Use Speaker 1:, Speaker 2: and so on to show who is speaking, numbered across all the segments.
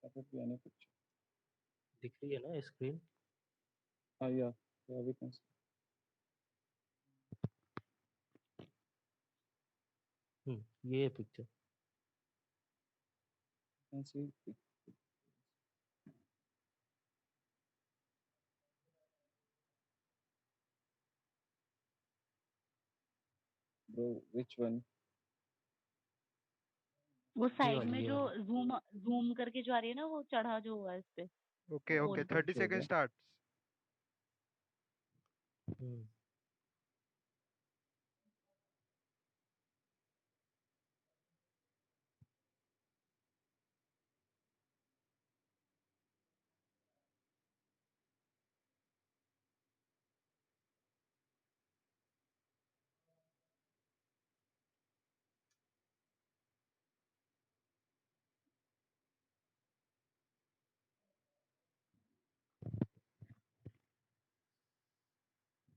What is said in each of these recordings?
Speaker 1: That would be any picture.
Speaker 2: दिख रही है ना screen?
Speaker 1: Yeah, yeah, we can see.
Speaker 2: ये picture.
Speaker 1: Can see. Bro, which one?
Speaker 3: वो
Speaker 2: ये
Speaker 3: साइड
Speaker 2: वाली
Speaker 3: में
Speaker 2: ये
Speaker 3: जो
Speaker 2: वाली।
Speaker 3: ज़ूम ज़ूम करके जो आ रही है ना, वो चढ़ा जो हुआ है इस पे,
Speaker 4: Okay, okay.
Speaker 3: Goal.
Speaker 4: 30
Speaker 1: Show
Speaker 4: seconds
Speaker 1: there.
Speaker 4: starts.
Speaker 2: Hmm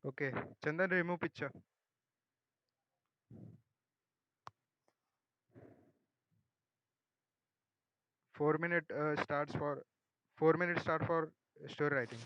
Speaker 4: Okay. Chandan, remove picture. 4 minute starts for 4 minutes start for story writing.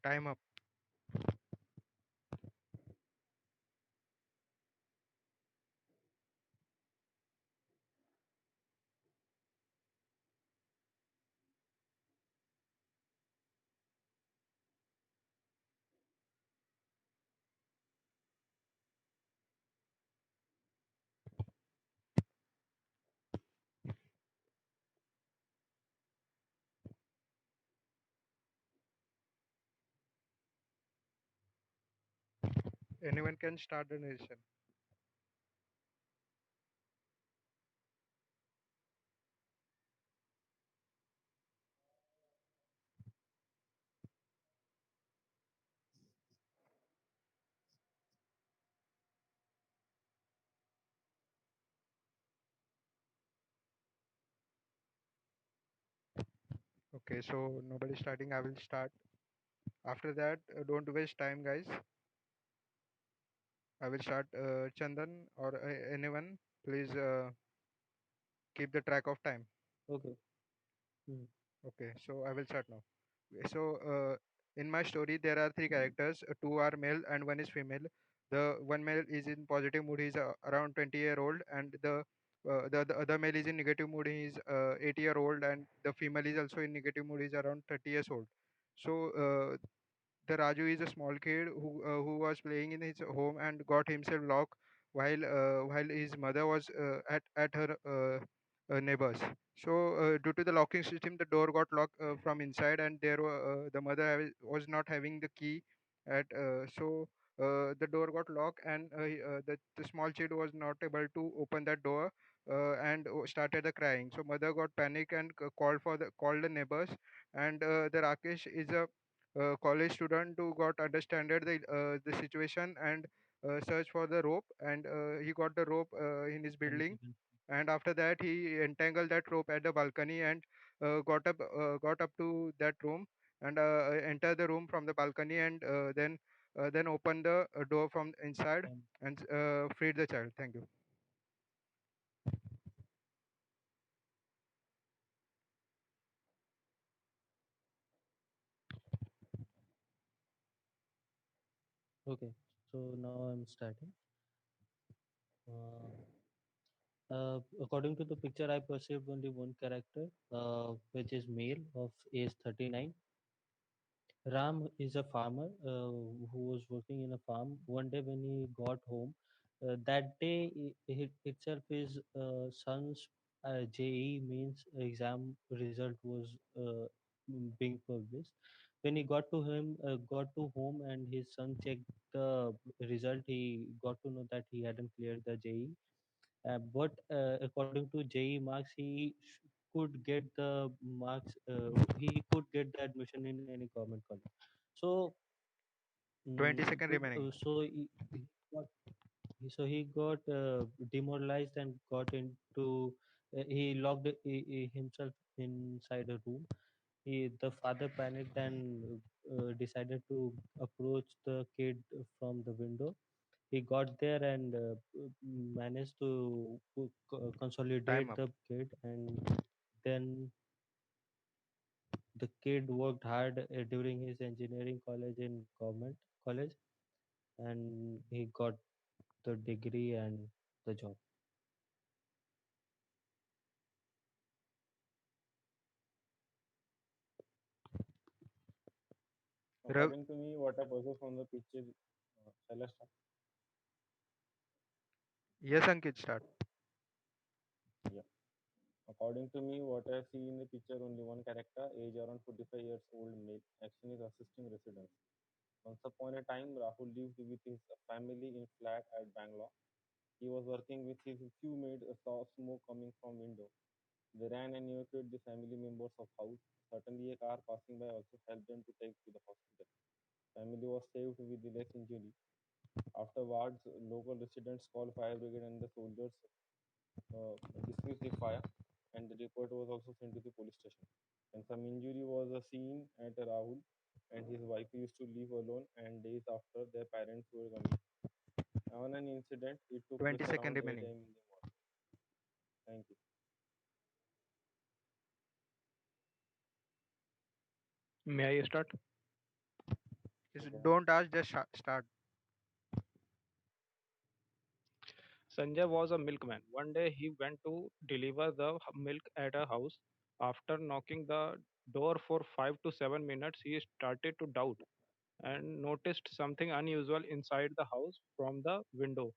Speaker 4: Time up. Anyone can start the narration. Okay, so nobody starting. I will start. After that, don't waste time, guys. I will start. Chandan or anyone, please keep the track of time.
Speaker 2: Okay. Hmm.
Speaker 4: Okay, so I will start now. So, in my story, there are three characters. Two are male and one is female. The one male is in positive mood. He's around 20-year-old, and the other male is in negative mood. He's 80-year-old, and the female is also in negative mood. He's around 30 years old. So, the Raju is a small kid who was playing in his home and got himself locked while his mother was at her neighbors. So due to the locking system, the door got locked from inside, and the mother was not having the key so the door got locked, and the small kid was not able to open that door and started the crying. So mother got panic and called the neighbors, and the Rakesh is a college student who got understanded the situation and searched for the rope, and he got the rope in his
Speaker 2: 10
Speaker 4: building,
Speaker 2: seconds.
Speaker 4: and after that he entangled that rope at the balcony and got up to that room and entered the room from the balcony, and then opened the door from inside
Speaker 2: Time.
Speaker 4: and freed the child. Thank you.
Speaker 2: Okay. So now I'm starting. Uh, According to the picture, I perceived only one character, which is male of age 39. Ram is a farmer who was working in a farm. One day when he got home, that day itself his son's JE means exam result was being published. When he got to home, and his son checked the result, he got to know that he hadn't cleared the JE. But according to JE marks, could get the marks. He could get the admission in any government college. So,
Speaker 4: 20 seconds remaining.
Speaker 2: got, he got demoralized and got into. He locked himself inside a room. The father panicked and decided to approach the kid from the window. He got there and managed to
Speaker 4: Time
Speaker 2: consolidate
Speaker 4: up.
Speaker 2: the kid, and then the kid worked hard during his engineering college in government college, and he got the degree and the job.
Speaker 4: Rav-
Speaker 1: According to me, what I possess from the picture, shall I start?
Speaker 4: yes, Ankit, start.
Speaker 1: Yeah. According to me, what I see in the picture, only one character, age around 45 years old male. Action is assisting residents. Once upon a time, Rahul lived with his family in flat at Bangalore. He was working with his few mates, saw smoke coming from window. They ran and evacuated the family members of house. Suddenly, a car passing by also helped them to take to the hospital. Family was saved with the less injury. Afterwards, local residents called fire brigade and the soldiers dismissed the fire, and the report was also sent to the police station. And some injury was seen at Rahul and his wife used to live alone, and days after their parents were coming. On an incident, it took place
Speaker 4: 20 seconds
Speaker 1: around 8
Speaker 4: remaining.
Speaker 1: a.m. in the morning. Thank you.
Speaker 4: May I start? Is don't ask, just start.
Speaker 5: Sanjay was a milkman. One day he went to deliver the milk at a house. After knocking the door for 5 to 7 minutes, he started to doubt and noticed something unusual inside the house from the window.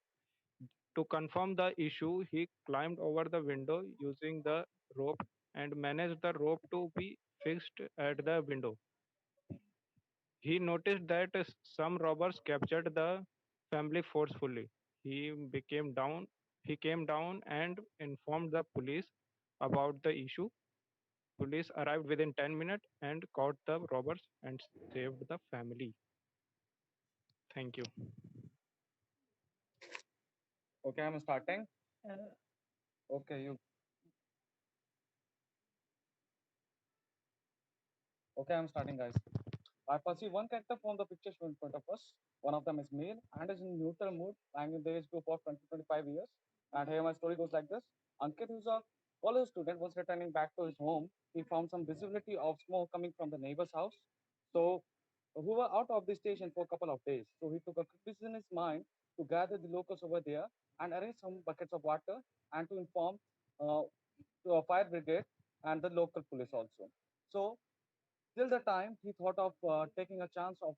Speaker 5: To confirm the issue, he climbed over the window using the rope and managed the rope to be fixed at the window. He noticed that some robbers captured the family forcefully. He became down. He came down and informed the police about the issue. Police arrived within 10 minutes and caught the robbers and saved the family. Thank you.
Speaker 6: Okay, I'm starting.
Speaker 3: Uh,
Speaker 6: Okay, you. Okay, I'm starting, guys. I perceive one character from the picture shown in front of us. One of them is male and is in neutral mood, lying in the age group of 20 to 25 years. And here my story goes like this. Ankit, who's a college student, was returning back to his home. He found some visibility of smoke coming from the neighbor's house. So, who were out of the station for a couple of days. So, he took a quick decision in his mind to gather the locals over there and arrange some buckets of water and to inform uh, to a fire brigade and the local police also. So, till the time he thought of taking a chance of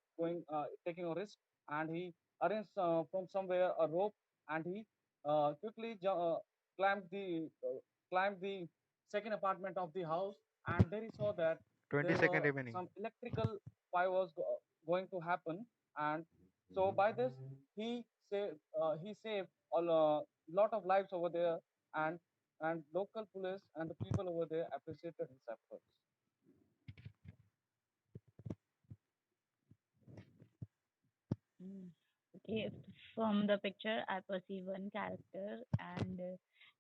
Speaker 6: taking a risk, and he arranged from somewhere a rope, and he quickly climbed the uh, climbed the second apartment of the house, and there he saw that
Speaker 4: 20
Speaker 6: there
Speaker 4: second
Speaker 6: were
Speaker 4: remaining.
Speaker 6: some electrical fire was going to happen, and so by this he saved a lot of lives over there, and local police and the people over there appreciated his efforts.
Speaker 3: mm, okay, from the picture, I perceive one character, and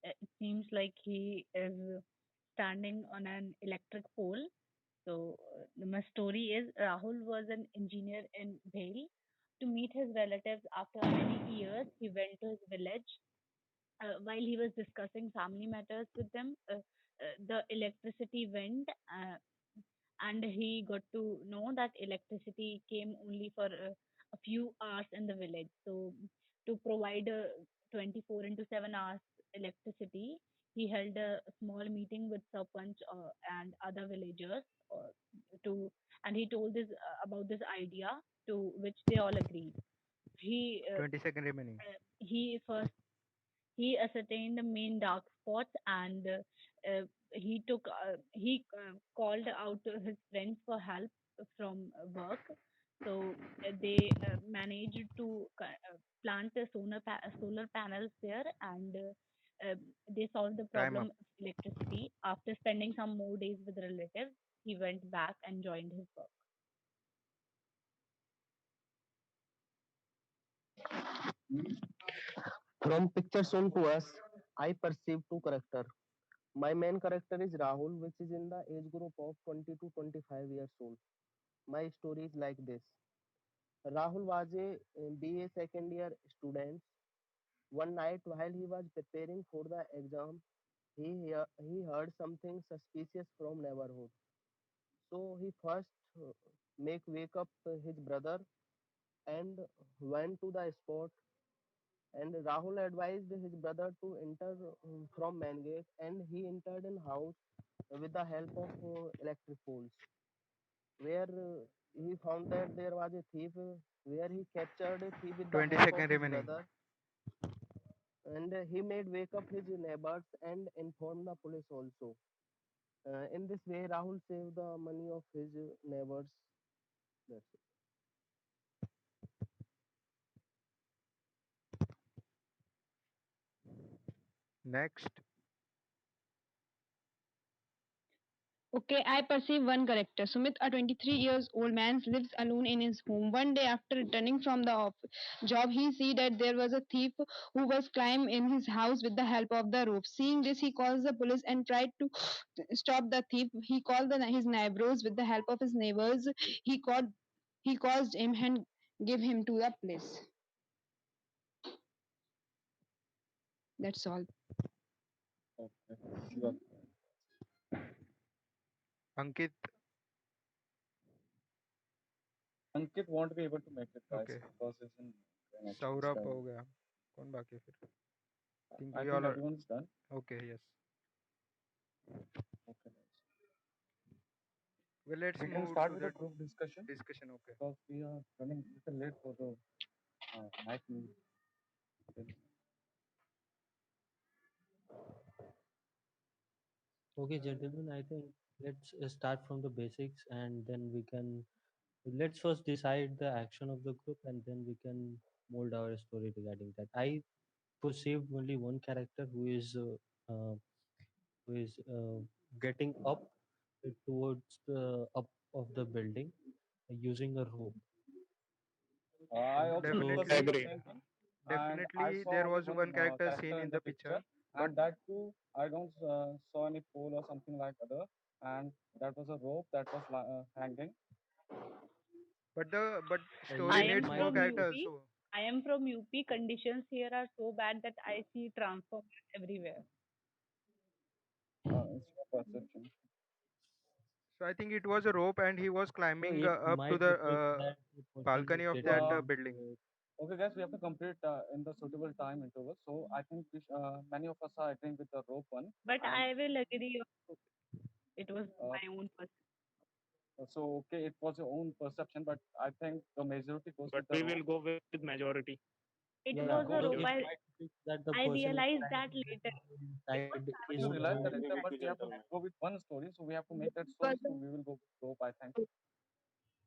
Speaker 3: it seems like he is standing on an electric pole. So, my story is Rahul was an engineer in Bhel. To meet his relatives after many years, he went to his village. While he was discussing family matters with them, the electricity went, and he got to know that electricity came only for a few hours in the village. So, to provide 24 into 7 hours electricity, he held a small meeting with Sarpanch and other villagers to, and he told this about this idea, to which they all agreed. He
Speaker 4: 20 second remaining.
Speaker 3: he first he ascertained the main dark spots, and he called out to his friends for help from work. So they managed to plant the solar panels there, and they solved the
Speaker 4: Time
Speaker 3: problem
Speaker 4: up.
Speaker 3: of electricity. After spending some more days with relatives, he went back and joined his work.
Speaker 7: From pictures shown to us, I perceive two characters. My main character is Rahul, which is in the age group of 20 to 25 years old. My story is like this. Rahul was a BA second year student. One night while he was preparing for the exam, he heard something suspicious from neighborhood. So he first make wake up his brother and went to the spot, and Rahul advised his brother to enter from main gate, and he entered in house with the help of electric poles, where he found that there was a thief, where he captured a thief with the
Speaker 4: 20
Speaker 7: help of
Speaker 4: second
Speaker 7: his
Speaker 4: remaining.
Speaker 7: brother, and he made wake up his neighbors and informed the police also. In this way, Rahul saved the money of his neighbors. That's it.
Speaker 4: Next.
Speaker 8: Okay, I perceive one character. Sumit, a 23 years old man, lives alone in his home. One day after returning from the job, he see that there was a thief who was climbing in his house with the help of the rope. Seeing this, he calls the police and tried to stop the thief. He called his neighbors with the help of his neighbors. He called he caused him and gave him to the police. That's all.
Speaker 1: Okay. You
Speaker 4: Ankit.
Speaker 6: Ankit won't be able to make it, guys,
Speaker 4: Okay.
Speaker 6: because he's in train actually
Speaker 4: Saurabh हो
Speaker 6: studying.
Speaker 4: गया. कौन बाकी है फिर? Think
Speaker 6: I
Speaker 4: we
Speaker 6: think
Speaker 4: all are
Speaker 6: everyone's done.
Speaker 4: okay. Yes.
Speaker 6: Okay, guys.
Speaker 4: Well, let's
Speaker 6: We can
Speaker 4: move
Speaker 6: start
Speaker 4: to
Speaker 6: with the
Speaker 4: the
Speaker 6: group discussion
Speaker 4: discussion. Okay.
Speaker 6: because we are running a little late for the night meal.
Speaker 2: Okay, gentlemen, I think let's start from the basics and then we can let's first decide the action of the group and then we can mold our story regarding that. I perceived only one character who is getting up towards the up of the building using a rope.
Speaker 6: I also
Speaker 2: So
Speaker 6: perceived the
Speaker 5: Agreed.
Speaker 6: same thing, and I
Speaker 4: Definitely,
Speaker 6: saw
Speaker 4: there
Speaker 6: only
Speaker 4: was
Speaker 6: one
Speaker 4: one character seen
Speaker 6: character
Speaker 4: in
Speaker 6: in
Speaker 4: the
Speaker 6: the
Speaker 4: picture,
Speaker 6: picture,
Speaker 4: but
Speaker 6: and that too, I don't saw any pole or something like other, and that was a rope that was hanging.
Speaker 4: but story
Speaker 3: I
Speaker 2: Yes,
Speaker 3: am
Speaker 4: needs
Speaker 2: might
Speaker 4: more
Speaker 3: from
Speaker 2: be
Speaker 4: characters.
Speaker 3: UP.
Speaker 4: So
Speaker 3: I am from UP. Conditions here are so bad that I see transformers everywhere.
Speaker 6: It's your perception.
Speaker 4: I think it was a rope, and he was
Speaker 2: so
Speaker 4: climbing
Speaker 2: it
Speaker 4: up to
Speaker 2: might
Speaker 4: the
Speaker 2: depict that the person is
Speaker 4: balcony of that
Speaker 2: getting
Speaker 4: building.
Speaker 6: Okay, guys, we have to complete in the suitable time interval. So I think many of us are agreeing with the rope one,
Speaker 3: But
Speaker 6: and
Speaker 3: I will agree. It was
Speaker 6: uh,
Speaker 3: my own perception.
Speaker 6: so okay, it was your own perception, but I think the majority goes
Speaker 5: But
Speaker 6: with the
Speaker 5: we
Speaker 6: rope.
Speaker 5: will go with majority.
Speaker 3: It
Speaker 2: yeah,
Speaker 3: was
Speaker 2: yeah.
Speaker 3: a
Speaker 2: So
Speaker 3: rope.
Speaker 2: it
Speaker 5: Majority.
Speaker 3: I
Speaker 2: might depict that the
Speaker 3: I
Speaker 2: person is
Speaker 3: realized
Speaker 2: trying
Speaker 3: that
Speaker 2: to get
Speaker 3: later.
Speaker 2: inside
Speaker 6: You
Speaker 2: his
Speaker 1: Yes,
Speaker 6: realize
Speaker 1: I
Speaker 6: that
Speaker 2: home.
Speaker 1: agree
Speaker 6: later,
Speaker 1: with
Speaker 6: but
Speaker 1: you,
Speaker 6: we have to
Speaker 1: gentlemen.
Speaker 6: go with one story, so we have to make that story.
Speaker 8: Because
Speaker 6: So we will go with rope, I think.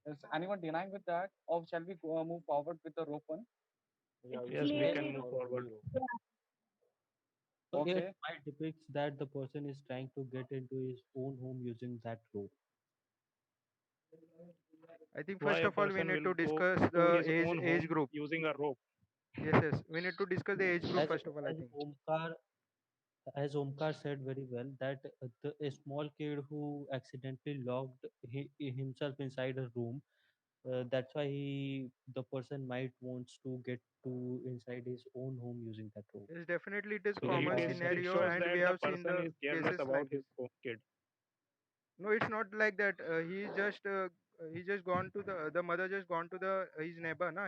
Speaker 6: Is anyone denying with that, or shall we go, move forward with the rope one?
Speaker 1: Yeah,
Speaker 3: It's
Speaker 1: we
Speaker 5: Yes,
Speaker 1: should
Speaker 5: we
Speaker 1: move
Speaker 5: can
Speaker 3: clearly
Speaker 5: move
Speaker 3: rope.
Speaker 1: forward with
Speaker 5: forward.
Speaker 1: the rope.
Speaker 2: So it
Speaker 6: Okay,
Speaker 2: might depicts that the person is trying to get into his own home using that rope.
Speaker 4: I think
Speaker 5: Why
Speaker 4: first
Speaker 5: a
Speaker 4: of all we
Speaker 5: person
Speaker 4: need
Speaker 5: will
Speaker 4: to
Speaker 5: go
Speaker 4: discuss
Speaker 5: to
Speaker 4: the
Speaker 5: his
Speaker 4: age
Speaker 5: own
Speaker 4: age
Speaker 5: home
Speaker 4: group.
Speaker 5: using a rope?
Speaker 4: Yes, yes. We need to discuss the age group
Speaker 2: As
Speaker 4: first of all. I
Speaker 2: as
Speaker 4: think.
Speaker 2: Omkar said very well that a small kid who accidentally locked himself inside a room. That's why the person might wants to get to inside his own home using that rope.
Speaker 4: Yes, definitely it is
Speaker 2: So
Speaker 5: It
Speaker 2: he
Speaker 4: common
Speaker 5: is.
Speaker 2: can't get
Speaker 5: It
Speaker 4: scenario,
Speaker 5: shows
Speaker 4: and we
Speaker 5: that the
Speaker 4: have seen
Speaker 5: person
Speaker 4: the
Speaker 5: is careless
Speaker 4: cases
Speaker 5: about
Speaker 4: like
Speaker 5: his
Speaker 4: this.
Speaker 5: kid.
Speaker 4: No, it's not like that. He just gone to the mother just gone to the his neighbor, na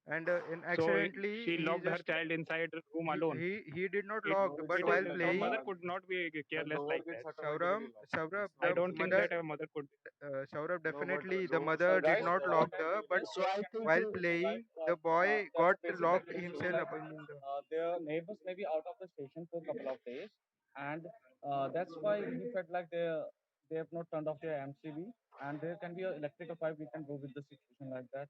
Speaker 4: and
Speaker 5: So
Speaker 4: accidentally
Speaker 5: she
Speaker 4: he
Speaker 5: locked her
Speaker 4: just
Speaker 5: child inside the room alone.
Speaker 4: he did not
Speaker 5: It
Speaker 4: locked,
Speaker 1: No, it's
Speaker 4: but
Speaker 5: it
Speaker 1: not
Speaker 5: is
Speaker 4: while
Speaker 1: like
Speaker 5: a
Speaker 1: that,
Speaker 5: mother
Speaker 4: playing,
Speaker 1: man.
Speaker 5: could not be
Speaker 1: The
Speaker 5: careless
Speaker 1: door
Speaker 5: like
Speaker 1: gets
Speaker 5: that.
Speaker 4: Sauram,
Speaker 1: automatically locked.
Speaker 4: Saurabh,
Speaker 1: It's
Speaker 5: I
Speaker 1: not
Speaker 4: the
Speaker 5: don't
Speaker 1: like
Speaker 5: think
Speaker 1: that.
Speaker 4: mother,
Speaker 5: that a mother could.
Speaker 4: Saurabh,
Speaker 1: No, but
Speaker 4: definitely the
Speaker 1: doors
Speaker 4: mother did
Speaker 6: guys,
Speaker 4: not
Speaker 1: automatically
Speaker 6: what
Speaker 4: lock
Speaker 6: I
Speaker 1: locked.
Speaker 4: the,
Speaker 6: think
Speaker 4: but
Speaker 6: is,
Speaker 7: So I think
Speaker 4: while
Speaker 6: like
Speaker 4: playing, the boy
Speaker 6: there's
Speaker 4: got
Speaker 6: a cases like
Speaker 4: locked
Speaker 6: this shows
Speaker 4: himself
Speaker 6: like
Speaker 4: up in the.
Speaker 6: their neighbors may be out of the station for a couple of days, and that's why he felt like they have not turned off their MCB, and there can be a electrical pipe. We can go with the situation like that.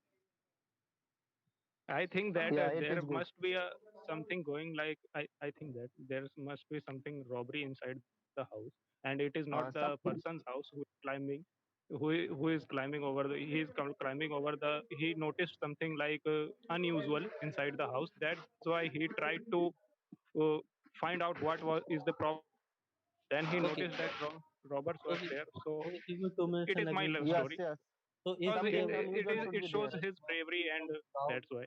Speaker 5: I think that
Speaker 7: yeah, it
Speaker 5: there
Speaker 7: is good.
Speaker 5: must be a something going like I think that there must be something robbery inside the house, and it is not the
Speaker 7: Something.
Speaker 5: person's house who is climbing, who is climbing over the he is climbing over the he noticed something like unusual inside the house. That's why he tried to uh, find out what was is the problem. Then he noticed
Speaker 2: Okay,
Speaker 5: that robbers were
Speaker 2: okay,
Speaker 5: there. So
Speaker 2: okay. Give me 2 minutes
Speaker 5: it is
Speaker 2: and
Speaker 5: my
Speaker 2: again
Speaker 5: love
Speaker 2: come back.
Speaker 7: Yes,
Speaker 5: story
Speaker 7: yes.
Speaker 2: So if
Speaker 5: because
Speaker 2: there
Speaker 7: Something
Speaker 5: it
Speaker 7: unusual
Speaker 5: is
Speaker 7: should
Speaker 5: it
Speaker 7: be
Speaker 5: shows
Speaker 7: there.
Speaker 5: his bravery and that's why.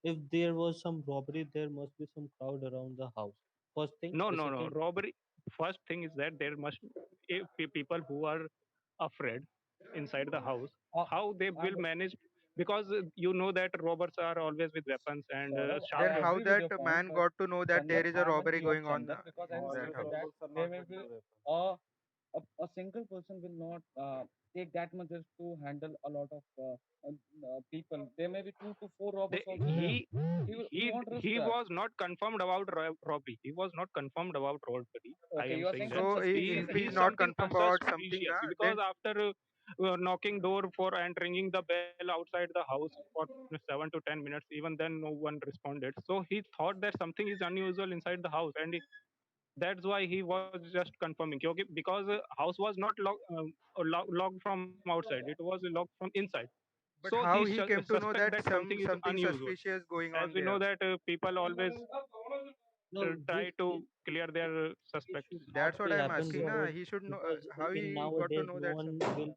Speaker 2: if there was some robbery, there must be some crowd around the house. First thing,
Speaker 5: No,
Speaker 2: the
Speaker 5: no, no.
Speaker 2: second.
Speaker 5: Robbery. First thing is that there must if people who are afraid inside the house. How they will
Speaker 6: And
Speaker 5: manage? Because you know that robbers are always with weapons and
Speaker 6: Saurav, I
Speaker 5: sharp
Speaker 4: Then how
Speaker 6: agree
Speaker 5: weapons.
Speaker 6: with
Speaker 4: that
Speaker 6: your point,
Speaker 4: man
Speaker 6: but
Speaker 4: got to know that
Speaker 6: Chandan,
Speaker 4: there is a
Speaker 6: I'm in
Speaker 4: robbery
Speaker 6: view of
Speaker 4: going on
Speaker 6: Chandan because as
Speaker 4: in
Speaker 6: he
Speaker 1: All
Speaker 4: that
Speaker 1: the
Speaker 6: stated
Speaker 4: house?
Speaker 6: that
Speaker 1: robbers are
Speaker 6: there
Speaker 1: not
Speaker 6: may
Speaker 1: with
Speaker 6: be
Speaker 1: the weapon.
Speaker 6: uh, a single person will not take that much just to handle a lot of people. There may be 2 to 4 robbers
Speaker 5: They,
Speaker 6: also there. He won't risk
Speaker 5: he
Speaker 6: that.
Speaker 5: was not confirmed about robbery. He was not confirmed about robbery. I
Speaker 6: Okay,
Speaker 5: am
Speaker 6: you are
Speaker 5: saying
Speaker 6: saying
Speaker 5: that
Speaker 6: some
Speaker 4: So
Speaker 6: suspicious
Speaker 4: if he's
Speaker 5: he's
Speaker 6: anything.
Speaker 4: not
Speaker 5: something
Speaker 4: confirmed about something,
Speaker 5: suspicious
Speaker 4: na,
Speaker 5: because
Speaker 4: then
Speaker 5: after knocking door for and ringing the bell outside the house for 7 to 10 minutes, even then no one responded. So he thought that something is unusual inside the house, and that's why he was just confirming. Okay, because house was not locked from outside; it was locked from inside. So
Speaker 4: but
Speaker 5: he
Speaker 4: how he came to know
Speaker 5: suspect that
Speaker 4: that
Speaker 5: something is
Speaker 4: something
Speaker 5: unusual.
Speaker 4: suspicious going
Speaker 5: As
Speaker 4: on
Speaker 5: we know
Speaker 4: there?
Speaker 5: that people always
Speaker 2: No,
Speaker 5: try to clear their
Speaker 2: this
Speaker 5: suspects.
Speaker 2: should not
Speaker 4: That's what
Speaker 2: be
Speaker 4: I'm
Speaker 2: happen
Speaker 4: asking. Na,
Speaker 2: because
Speaker 4: he should know
Speaker 2: because
Speaker 4: how
Speaker 2: in
Speaker 4: he got to
Speaker 2: nowadays
Speaker 4: know
Speaker 2: no
Speaker 4: that
Speaker 2: one
Speaker 4: something.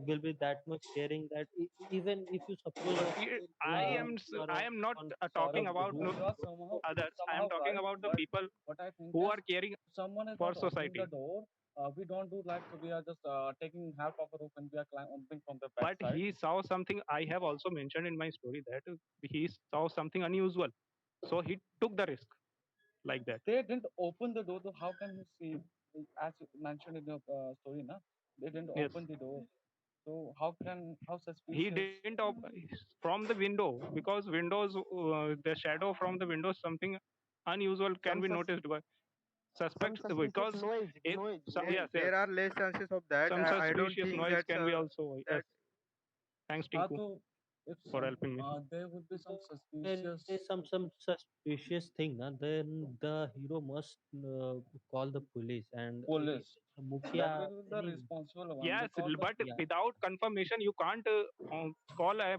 Speaker 2: will be that much caring that even if you suppose of
Speaker 5: I
Speaker 2: going
Speaker 6: Uh,
Speaker 2: home to
Speaker 5: I am not
Speaker 2: on
Speaker 5: talking
Speaker 6: Saurabh,
Speaker 5: about
Speaker 2: who
Speaker 6: you are somehow
Speaker 5: others. I am
Speaker 6: somehow
Speaker 5: talking
Speaker 6: right,
Speaker 5: about the
Speaker 6: but
Speaker 5: people
Speaker 6: what I think
Speaker 5: who
Speaker 6: is
Speaker 5: are caring
Speaker 6: someone is
Speaker 5: for
Speaker 6: not opening the
Speaker 5: society.
Speaker 6: door. we don't do like we are just taking half of a roof and we are climbing from the
Speaker 5: But
Speaker 6: backside.
Speaker 5: he saw something. I have also mentioned in my story that he saw something unusual, so he took the risk like that.
Speaker 6: They didn't open the door. So how can you see? As you mentioned in your story, na? They didn't
Speaker 5: Yes,
Speaker 6: open the door. So how
Speaker 5: he
Speaker 6: suspicious?
Speaker 5: didn't from the window, because windows, the shadow from the window, something unusual can
Speaker 7: Some
Speaker 5: be
Speaker 7: sus-
Speaker 5: noticed by
Speaker 7: some
Speaker 5: suspects,
Speaker 7: suspicious
Speaker 5: because
Speaker 7: noise,
Speaker 5: if
Speaker 7: noise,
Speaker 5: yes,
Speaker 7: noise.
Speaker 5: yes,
Speaker 4: There are less chances of that.
Speaker 5: some
Speaker 4: I don't
Speaker 5: suspicious
Speaker 4: think
Speaker 5: noise
Speaker 4: that's
Speaker 5: can be also,
Speaker 4: that
Speaker 5: yes. Thanks,
Speaker 6: Ah,
Speaker 5: Tinku,
Speaker 6: so if
Speaker 5: for
Speaker 6: some
Speaker 5: helping me.
Speaker 6: there would be some
Speaker 2: When it
Speaker 6: suspicious
Speaker 2: is some suspicious thing, na, then the hero must call the police and
Speaker 6: police, that
Speaker 2: Mukhia,
Speaker 6: will be the
Speaker 2: any
Speaker 6: responsible one
Speaker 5: Yes,
Speaker 6: because the
Speaker 5: but
Speaker 2: yeah.
Speaker 5: without confirmation, you can't call a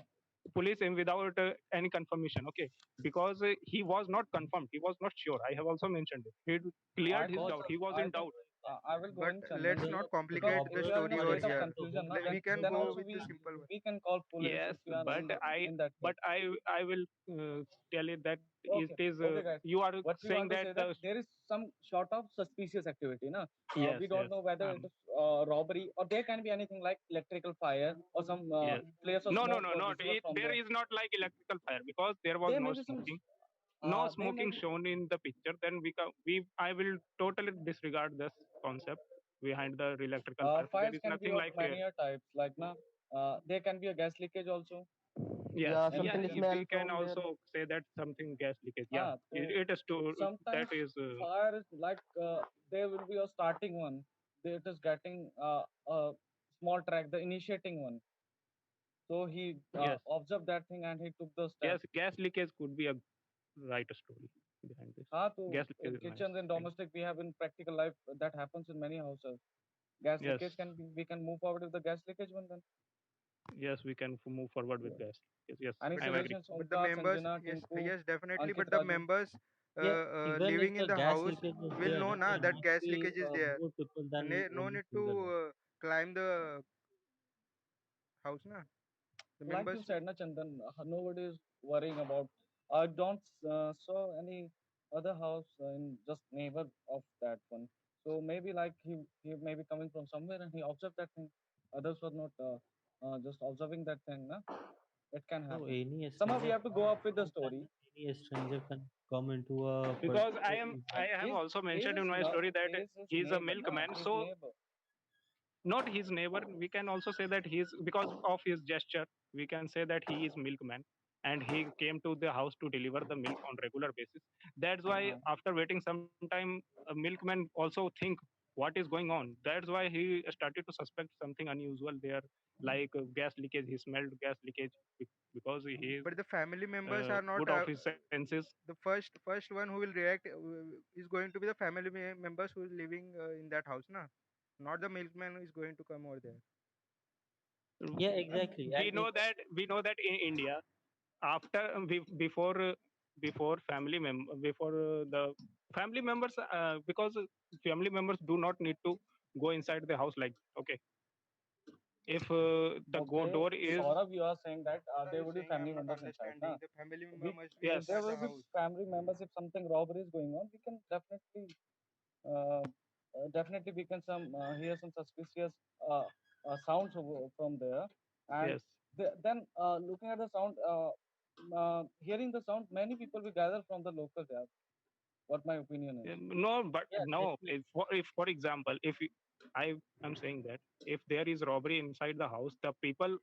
Speaker 5: police in without any confirmation. Okay, because he was not confirmed. He was not sure. I have also mentioned it. He
Speaker 6: I
Speaker 5: cleared his
Speaker 6: think
Speaker 2: Because
Speaker 5: doubt.
Speaker 2: of
Speaker 5: He was
Speaker 6: I
Speaker 5: in
Speaker 2: the
Speaker 6: think
Speaker 5: doubt.
Speaker 6: I will go
Speaker 4: But
Speaker 6: in
Speaker 4: let's
Speaker 6: Chandan
Speaker 2: the
Speaker 4: not
Speaker 6: because
Speaker 4: complicate
Speaker 6: if
Speaker 4: the
Speaker 6: we
Speaker 2: robbers
Speaker 6: are in
Speaker 4: story
Speaker 6: a
Speaker 2: were
Speaker 4: over
Speaker 6: state of
Speaker 4: here.
Speaker 2: inside the
Speaker 6: confusion,
Speaker 2: home,
Speaker 6: na,
Speaker 4: We
Speaker 2: then
Speaker 4: can
Speaker 6: then
Speaker 4: go
Speaker 6: also
Speaker 4: with the
Speaker 6: we
Speaker 4: simple one.
Speaker 6: we can call police
Speaker 5: Yes,
Speaker 6: if we are in that thing.
Speaker 5: I will tell you that
Speaker 6: Okay,
Speaker 5: it is
Speaker 6: okay, guys.
Speaker 5: you are
Speaker 6: What we
Speaker 5: saying
Speaker 6: want to
Speaker 5: that
Speaker 6: say that there is some sort of suspicious activity, na?
Speaker 5: yes,
Speaker 6: We don't
Speaker 5: yes,
Speaker 6: know whether it is robbery or there can be anything like electrical fire or some
Speaker 5: yes.
Speaker 6: flares of
Speaker 5: No, no,
Speaker 6: smoke
Speaker 5: no,
Speaker 6: were
Speaker 5: not
Speaker 6: visible from
Speaker 5: there
Speaker 6: there.
Speaker 5: is not like electrical fire, because there was
Speaker 6: There may
Speaker 5: no
Speaker 6: be some.
Speaker 5: smoking. No
Speaker 6: There may
Speaker 5: smoking
Speaker 6: be.
Speaker 5: shown in the picture, then we I will totally disregard this concept behind the electrical fire. There
Speaker 6: Fires
Speaker 5: is
Speaker 6: can be
Speaker 5: nothing
Speaker 6: of
Speaker 5: like
Speaker 6: many a types. Like na, there can be a gas leakage also.
Speaker 5: yes,
Speaker 7: Yeah,
Speaker 6: Any
Speaker 5: yeah,
Speaker 7: something
Speaker 6: reason?
Speaker 7: smell
Speaker 5: we can
Speaker 7: from there.
Speaker 5: also say that something gas leakage. Yeah,
Speaker 6: So
Speaker 5: it is to that
Speaker 6: sometimes
Speaker 5: is
Speaker 6: fire is like there will be a starting one. It is getting a small track, the initiating one. So he
Speaker 5: yes,
Speaker 6: observed that thing and he took the step.
Speaker 5: yes, gas leakage could be a right story behind this.
Speaker 6: So
Speaker 5: Gas leakage
Speaker 6: in
Speaker 5: is nice
Speaker 6: kitchens and
Speaker 5: thing.
Speaker 6: domestic, we have in practical life that happens in many houses. Gas
Speaker 5: Yes,
Speaker 6: leakage can be, we can move forward with the gas leakage one then.
Speaker 5: yes, we can move forward with
Speaker 6: Yeah.
Speaker 5: gas. Yes, yes,
Speaker 6: Any
Speaker 5: I am agree.
Speaker 6: suggestions,
Speaker 4: But the
Speaker 6: Omkar,
Speaker 4: members,
Speaker 6: Sanjana,
Speaker 4: yes,
Speaker 6: Tinku,
Speaker 4: yes, definitely.
Speaker 6: Ankit,
Speaker 4: But the
Speaker 6: Raju?
Speaker 4: members
Speaker 2: yeah, even if
Speaker 4: living in
Speaker 2: the
Speaker 4: the
Speaker 2: gas
Speaker 4: house
Speaker 2: leakage was
Speaker 4: will
Speaker 2: there,
Speaker 4: know
Speaker 2: na,
Speaker 4: na
Speaker 2: there
Speaker 4: that
Speaker 2: must
Speaker 4: gas
Speaker 2: be
Speaker 4: leakage is there.
Speaker 2: more people than
Speaker 4: No
Speaker 2: only
Speaker 4: need to
Speaker 2: single one.
Speaker 4: climb the house, na. The
Speaker 6: Like you
Speaker 4: members.
Speaker 6: said, na Chandan, nobody is worrying about. I don't saw any other house in just neighbor of that one. So maybe like he may be coming from somewhere and he observed that thing. Others were not just observing that thing. Na? It can
Speaker 2: No,
Speaker 6: happen.
Speaker 2: any
Speaker 6: Somehow we
Speaker 2: stranger,
Speaker 6: have to go up with the
Speaker 2: how can
Speaker 6: story.
Speaker 2: any stranger can come into a
Speaker 5: Because
Speaker 2: particular
Speaker 5: I have
Speaker 6: He's
Speaker 5: also
Speaker 6: he's
Speaker 5: mentioned in
Speaker 6: his
Speaker 5: my story that
Speaker 6: he's his
Speaker 5: he is a
Speaker 6: neighbor, na?
Speaker 5: milkman.
Speaker 6: His
Speaker 5: So
Speaker 6: neighbor.
Speaker 5: not his neighbor, we can also say that he is, because of his gesture, we can say that he is milkman, and he came to the house to deliver the milk on regular basis. That's why
Speaker 6: Uh,
Speaker 5: after waiting some time, a milkman also think what is going on. That's why he started to suspect something unusual there, like gas leakage. He smelled gas leakage because he is
Speaker 4: But the family members are not
Speaker 5: good of his senses.
Speaker 4: the first one who will react is going to be the family members who is living in that house, na. Not the milkman who is going to come over there.
Speaker 2: yeah, exactly.
Speaker 5: We
Speaker 2: And
Speaker 5: know that in India, after before before the family members, because family members do not need to go inside the house like that. Okay, if the
Speaker 6: okay,
Speaker 5: door is
Speaker 6: Saurabh, you are saying that
Speaker 4: What are
Speaker 6: there
Speaker 4: you
Speaker 6: would be
Speaker 4: saying?
Speaker 6: family
Speaker 4: I'm not
Speaker 6: members inside, na?
Speaker 4: understanding. The family member
Speaker 6: We
Speaker 4: must be
Speaker 6: if
Speaker 5: yes,
Speaker 6: there
Speaker 4: inside
Speaker 6: will
Speaker 4: the
Speaker 6: be
Speaker 4: house.
Speaker 6: family members, if something robbery is going on, we can definitely we can some hear some suspicious sounds from there, and
Speaker 5: yes.
Speaker 6: then looking at the sound, hearing the sound, many people will gather from the local there. What my opinion is.
Speaker 5: No, but
Speaker 2: yeah,
Speaker 5: no.
Speaker 2: definitely.
Speaker 5: If for example, I am saying that if there is robbery inside the house, the people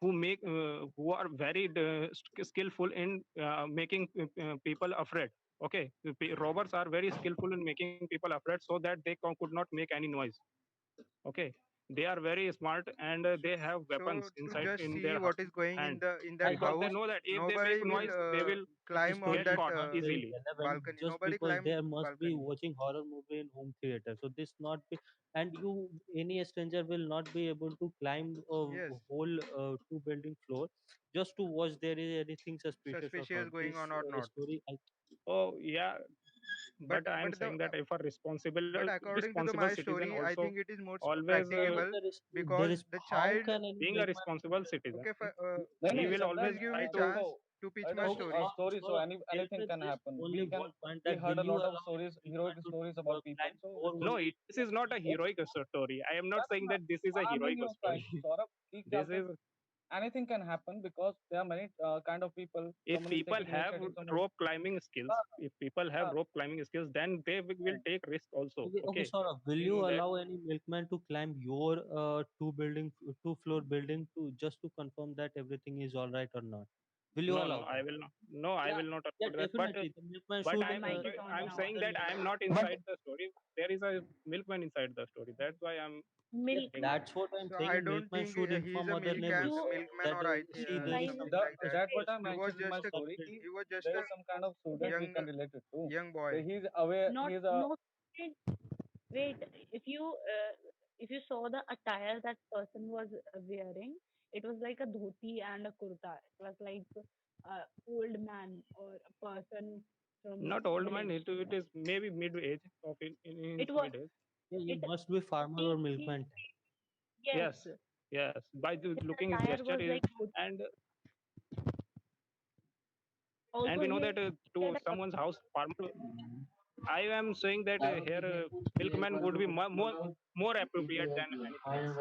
Speaker 5: who are very skillful in making people afraid. Okay, robbers are very skillful in making people afraid so that they could not make any noise. Okay, they are very smart, and
Speaker 4: So,
Speaker 5: they have
Speaker 4: so
Speaker 5: weapons
Speaker 4: to
Speaker 5: inside
Speaker 4: just
Speaker 5: in
Speaker 4: see
Speaker 5: their
Speaker 4: what is going
Speaker 5: hand,
Speaker 4: in
Speaker 2: I
Speaker 4: that
Speaker 5: because they
Speaker 4: house,
Speaker 5: know that if they make
Speaker 4: nobody will
Speaker 5: noise, they will
Speaker 2: this
Speaker 4: climb on
Speaker 5: get
Speaker 2: story is
Speaker 4: that
Speaker 5: caught
Speaker 2: not very
Speaker 5: easily.
Speaker 2: relevant
Speaker 4: balcony.
Speaker 2: just
Speaker 4: Nobody
Speaker 2: because
Speaker 4: climb
Speaker 2: there must be
Speaker 4: balcony.
Speaker 2: watching horror movie in home theater. So this not be, and you any stranger will not be able to climb a
Speaker 4: Yes,
Speaker 2: whole two building floor just to watch there is anything suspicious or
Speaker 4: suspicious
Speaker 2: not.
Speaker 4: going
Speaker 2: This
Speaker 4: on or not.
Speaker 2: story, I
Speaker 5: Oh yeah, but I am
Speaker 4: But the
Speaker 5: saying that if a
Speaker 4: but according to the
Speaker 5: responsible
Speaker 4: my
Speaker 5: citizen
Speaker 4: story, I
Speaker 5: also
Speaker 4: think it is more
Speaker 5: always
Speaker 4: practicable
Speaker 2: there
Speaker 4: because
Speaker 2: is
Speaker 4: the
Speaker 2: how
Speaker 4: child.
Speaker 2: can any
Speaker 5: being a
Speaker 2: milkman
Speaker 5: responsible citizen,
Speaker 4: Okay,
Speaker 6: नहीं
Speaker 5: he
Speaker 6: नहीं
Speaker 5: will always
Speaker 6: Chandan
Speaker 4: please give
Speaker 5: try
Speaker 4: me
Speaker 5: to
Speaker 6: देखो
Speaker 4: chance to pitch
Speaker 6: It
Speaker 4: my
Speaker 6: is
Speaker 2: Okay,
Speaker 4: story.
Speaker 6: a story, so
Speaker 2: Saurabh, help
Speaker 6: anything
Speaker 2: me
Speaker 6: can
Speaker 2: just
Speaker 6: happen.
Speaker 2: only one point
Speaker 6: We
Speaker 2: that
Speaker 6: heard
Speaker 2: will
Speaker 6: a
Speaker 2: you
Speaker 6: lot of
Speaker 2: allow any
Speaker 6: stories, heroic
Speaker 2: milkman to
Speaker 6: stories about people.
Speaker 2: climb
Speaker 6: So
Speaker 2: more
Speaker 6: it's
Speaker 5: No,
Speaker 2: one
Speaker 5: this is not a
Speaker 6: if
Speaker 5: heroic story. I am not
Speaker 6: that's
Speaker 5: saying
Speaker 6: not,
Speaker 5: that this is a
Speaker 6: I'm
Speaker 5: heroic
Speaker 6: giving you a
Speaker 5: story.
Speaker 6: fact, Saurabh.
Speaker 5: This is
Speaker 6: Anything can happen because there are many kind of people.
Speaker 5: if
Speaker 6: Someone is
Speaker 5: people
Speaker 6: taking
Speaker 5: have
Speaker 6: initiative. Someone.
Speaker 5: rope climbing skills.
Speaker 6: Uh,
Speaker 5: If people have
Speaker 6: uh,
Speaker 5: rope climbing skills, then they will
Speaker 6: uh,
Speaker 5: take risk also.
Speaker 2: Okay, okay,
Speaker 5: Okay,
Speaker 2: Saurabh, will
Speaker 5: we
Speaker 2: you
Speaker 5: know that.
Speaker 2: allow any milkman to climb your two floor building to just to confirm that everything is all right or not? Will you
Speaker 5: No, no,
Speaker 2: allow
Speaker 5: I
Speaker 2: that?
Speaker 5: will not. No, I
Speaker 2: Yeah,
Speaker 5: will not
Speaker 2: yeah,
Speaker 5: afford that.
Speaker 2: definitely. The milkman
Speaker 5: But
Speaker 2: should
Speaker 3: The mic is on
Speaker 5: I'm
Speaker 3: now.
Speaker 5: saying
Speaker 2: other
Speaker 5: that I am not
Speaker 6: but
Speaker 5: inside the story. There is a milkman inside the story. That's why I'm
Speaker 2: Yeah,
Speaker 5: saying
Speaker 3: Milkman.
Speaker 5: that.
Speaker 2: that's what I'm
Speaker 4: So
Speaker 2: saying.
Speaker 4: I
Speaker 2: A
Speaker 4: don't
Speaker 2: milkman
Speaker 4: think
Speaker 2: should
Speaker 4: he's
Speaker 2: inform
Speaker 4: a
Speaker 2: other
Speaker 3: If
Speaker 2: neighbors
Speaker 3: you
Speaker 4: milkman
Speaker 2: that
Speaker 4: or I
Speaker 2: see there is
Speaker 3: guys,
Speaker 4: something
Speaker 6: the
Speaker 2: something
Speaker 4: like that.
Speaker 6: that what
Speaker 2: suspicious.
Speaker 6: I
Speaker 4: He was
Speaker 6: mentioned in my
Speaker 4: just a
Speaker 6: story.
Speaker 2: Completely.
Speaker 4: he was just
Speaker 6: There
Speaker 4: a
Speaker 6: is some kind of
Speaker 3: it
Speaker 6: student
Speaker 3: is
Speaker 6: we
Speaker 4: young
Speaker 6: can relate it to.
Speaker 4: young
Speaker 6: So
Speaker 4: boy.
Speaker 6: he's aware.
Speaker 3: not
Speaker 6: He's a
Speaker 3: no wait. If you saw the attire that person was wearing, it was like a dhoti and a kurta. It was like a old man or a person from
Speaker 5: Not old man.
Speaker 3: village.
Speaker 5: It is maybe mid age of in
Speaker 3: It
Speaker 5: his
Speaker 3: was
Speaker 5: mid age.
Speaker 2: Yeah, he
Speaker 3: it
Speaker 2: must be farmer or
Speaker 3: he
Speaker 2: milkman.
Speaker 3: yes.
Speaker 5: Yes, yes. By
Speaker 3: His
Speaker 5: looking his
Speaker 3: attire
Speaker 5: gesture
Speaker 3: was like dhoti.
Speaker 5: and
Speaker 3: Also
Speaker 5: we know
Speaker 3: he
Speaker 5: that
Speaker 3: had
Speaker 5: to
Speaker 3: a
Speaker 5: someone's house farmer. I am saying that here milkman would be more appropriate than anything else.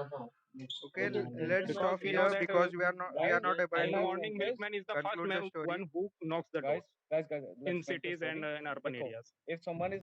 Speaker 4: Okay,
Speaker 2: Okay, the
Speaker 4: let's
Speaker 5: Because
Speaker 2: milkman
Speaker 4: stop
Speaker 5: we
Speaker 2: should
Speaker 5: know
Speaker 4: here
Speaker 5: that
Speaker 4: because we are
Speaker 6: guys.
Speaker 4: not
Speaker 2: just
Speaker 4: able
Speaker 5: in
Speaker 6: In
Speaker 5: the
Speaker 6: my
Speaker 4: to
Speaker 5: morning
Speaker 6: case,
Speaker 5: milkman is the first
Speaker 4: conclude the story.
Speaker 5: one who knocks the door
Speaker 6: guys.
Speaker 5: in
Speaker 6: Let's complete the
Speaker 5: cities and
Speaker 6: story.
Speaker 5: in urban
Speaker 6: Dekho,
Speaker 5: areas.
Speaker 6: if someone is